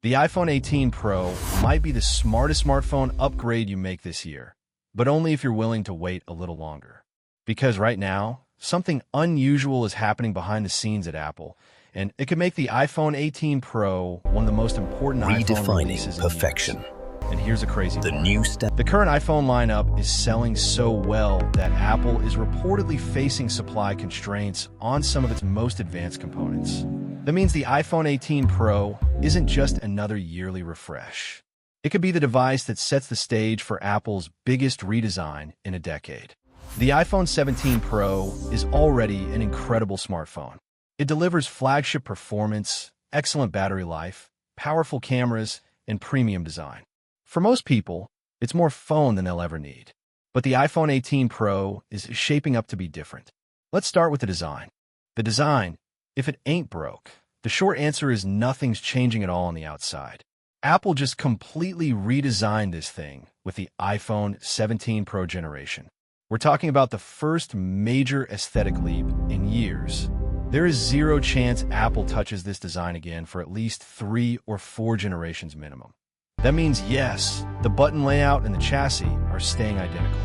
The iPhone 18 Pro might be the smartest smartphone upgrade you make this year, but only if you're willing to wait a little longer. Because right now, something unusual is happening behind the scenes at Apple, and it could make the iPhone 18 Pro one of the most important iPhone releases in perfection. years. And here's a crazy The part. new step. The current iPhone lineup is selling so well that Apple is reportedly facing supply constraints on some of its most advanced components. That means the iPhone 18 Pro isn't just another yearly refresh. It could be the device that sets the stage for Apple's biggest redesign in a decade. The iPhone 17 Pro is already an incredible smartphone. It delivers flagship performance, excellent battery life, powerful cameras, and premium design. For most people, it's more phone than they'll ever need. But the iPhone 18 Pro is shaping up to be different. Let's start with the design. The design, if it ain't broke, the short answer is nothing's changing at all on the outside. Apple just completely redesigned this thing with the iPhone 17 Pro generation. We're talking about the first major aesthetic leap in years. There is zero chance Apple touches this design again for at least 3 or 4 generations minimum. That means yes, the button layout and the chassis are staying identical.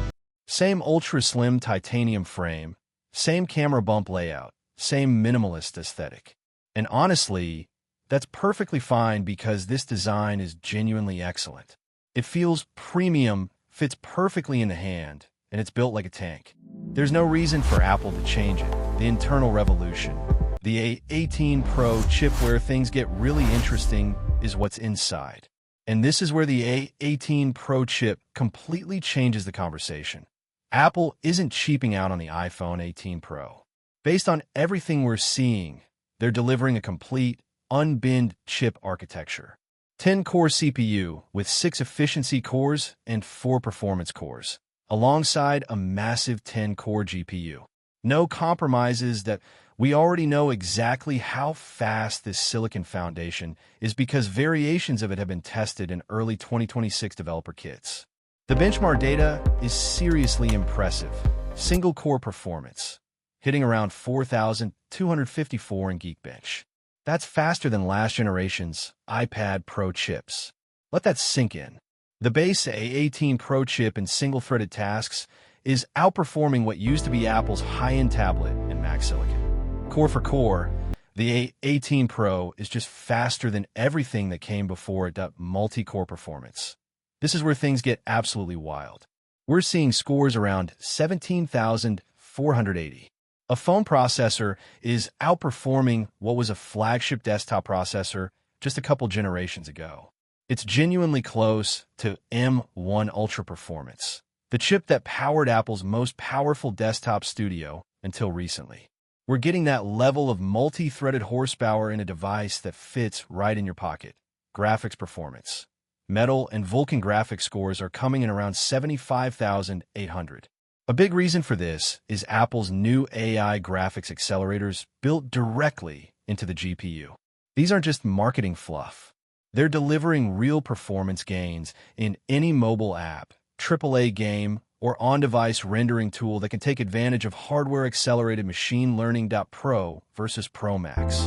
Same ultra-slim titanium frame, same camera bump layout, same minimalist aesthetic. And honestly, that's perfectly fine because this design is genuinely excellent. It feels premium, fits perfectly in the hand, and it's built like a tank. There's no reason for Apple to change it. The internal revolution. The A18 Pro chip where things get really interesting is what's inside. And this is where the A18 Pro chip completely changes the conversation. Apple isn't cheaping out on the iPhone 18 Pro. Based on everything we're seeing, they're delivering a complete, unbinned chip architecture. 10-core CPU with 6 efficiency cores and 4 performance cores, alongside a massive 10-core GPU. No compromises. That we already know exactly how fast this silicon foundation is because variations of it have been tested in early 2026 developer kits. The benchmark data is seriously impressive. Single-core performance, hitting around 4,254 in Geekbench. That's faster than last generation's iPad Pro chips. Let that sink in. The base A18 Pro chip in single-threaded tasks is outperforming what used to be Apple's high-end tablet and Mac silicon. Core for core, the A18 Pro is just faster than everything that came before it. Multi-core performance. This is where things get absolutely wild. We're seeing scores around 17,480. A phone processor is outperforming what was a flagship desktop processor just a couple generations ago. It's genuinely close to M1 Ultra Performance, the chip that powered Apple's most powerful desktop studio until recently. We're getting that level of multi-threaded horsepower in a device that fits right in your pocket. Graphics performance. Metal and Vulkan graphics scores are coming in around 75,800. A big reason for this is Apple's new AI graphics accelerators built directly into the GPU. These aren't just marketing fluff. They're delivering real performance gains in any mobile app, AAA game, or on-device rendering tool that can take advantage of hardware-accelerated machine learning. Pro versus Pro Max.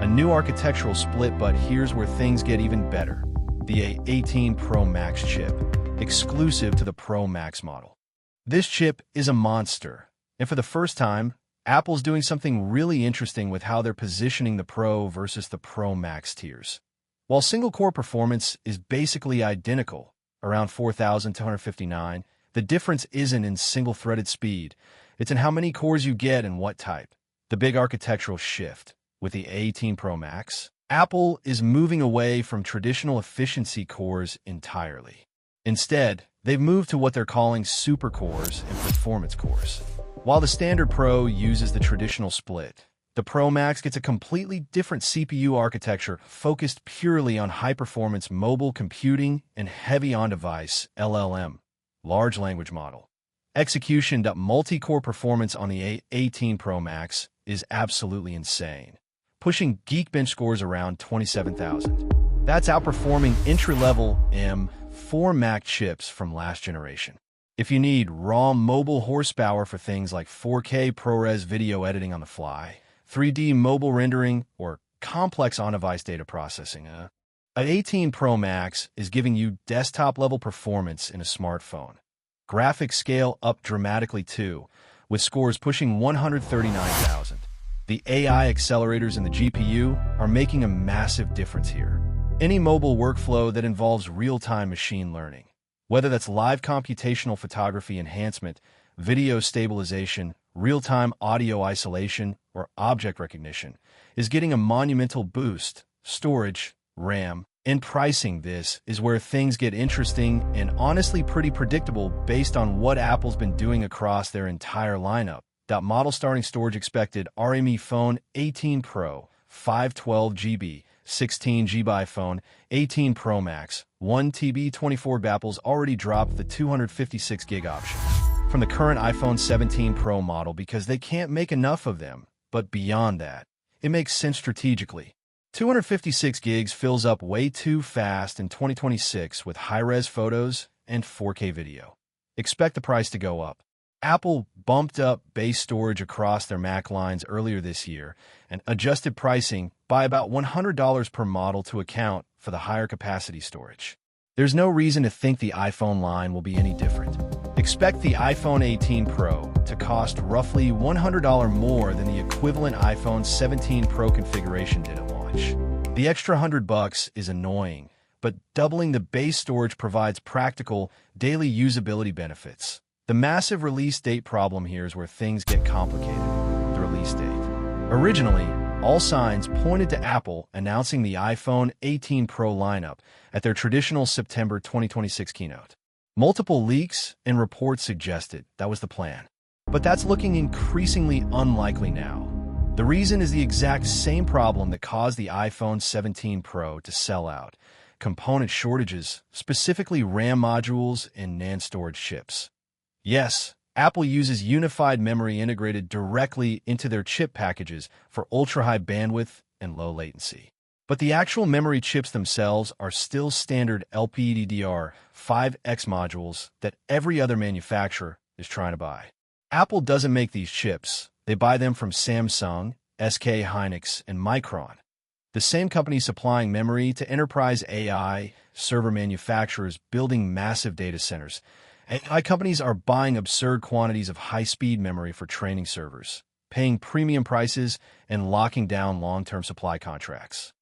A new architectural split, but here's where things get even better. The A18 Pro Max chip, exclusive to the Pro Max model. This chip is a monster, and for the first time, Apple's doing something really interesting with how they're positioning the Pro versus the Pro Max tiers. While single-core performance is basically identical, around 4,259, the difference isn't in single-threaded speed. It's in how many cores you get and what type. The big architectural shift with the A18 Pro Max, Apple is moving away from traditional efficiency cores entirely. Instead, they've moved to what they're calling super cores and performance cores. While the standard Pro uses the traditional split, the Pro Max gets a completely different CPU architecture focused purely on high-performance mobile computing and heavy on-device LLM, large language model. Execution. Multi-core performance on the A18 Pro Max is absolutely insane, pushing Geekbench scores around 27,000. That's outperforming entry-level M4 Mac chips from last generation. If you need raw mobile horsepower for things like 4K ProRes video editing on the fly, 3D mobile rendering, or complex on-device data processing, An 18 Pro Max is giving you desktop-level performance in a smartphone. Graphics scale up dramatically too, with scores pushing 139,000. The AI accelerators in the GPU are making a massive difference here. Any mobile workflow that involves real-time machine learning, whether that's live computational photography enhancement, video stabilization, real-time audio isolation, or object recognition, is getting a monumental boost. Storage, RAM, and pricing. This is where things get interesting and honestly pretty predictable based on what Apple's been doing across their entire lineup. Model starting storage expected: RME phone 18 Pro, 512 GB, 16 GB iPhone 18 Pro Max, 1 TB 24 GB. Apple's already dropped the 256 GB option from the current iPhone 17 Pro model because they can't make enough of them. But beyond that, it makes sense strategically. 256 gigs fills up way too fast in 2026 with high-res photos and 4K video. Expect the price to go up. Apple bumped up base storage across their Mac lines earlier this year and adjusted pricing by about $100 per model to account for the higher capacity storage. There's no reason to think the iPhone line will be any different. Expect the iPhone 18 Pro to cost roughly $100 more than the equivalent iPhone 17 Pro configuration did at launch. The extra $100 is annoying, but doubling the base storage provides practical, daily usability benefits. The massive release date problem here is where things get complicated. The release date. Originally, all signs pointed to Apple announcing the iPhone 18 Pro lineup at their traditional September 2026 keynote. Multiple leaks and reports suggested that was the plan. But that's looking increasingly unlikely now. The reason is the exact same problem that caused the iPhone 17 Pro to sell out: component shortages, specifically RAM modules and NAND storage chips. Yes, Apple uses unified memory integrated directly into their chip packages for ultra-high bandwidth and low latency. But the actual memory chips themselves are still standard LPDDR5X modules that every other manufacturer is trying to buy. Apple doesn't make these chips. They buy them from Samsung, SK Hynix, and Micron, the same companies supplying memory to enterprise AI server manufacturers building massive data centers. AI companies are buying absurd quantities of high-speed memory for training servers, paying premium prices, and locking down long-term supply contracts.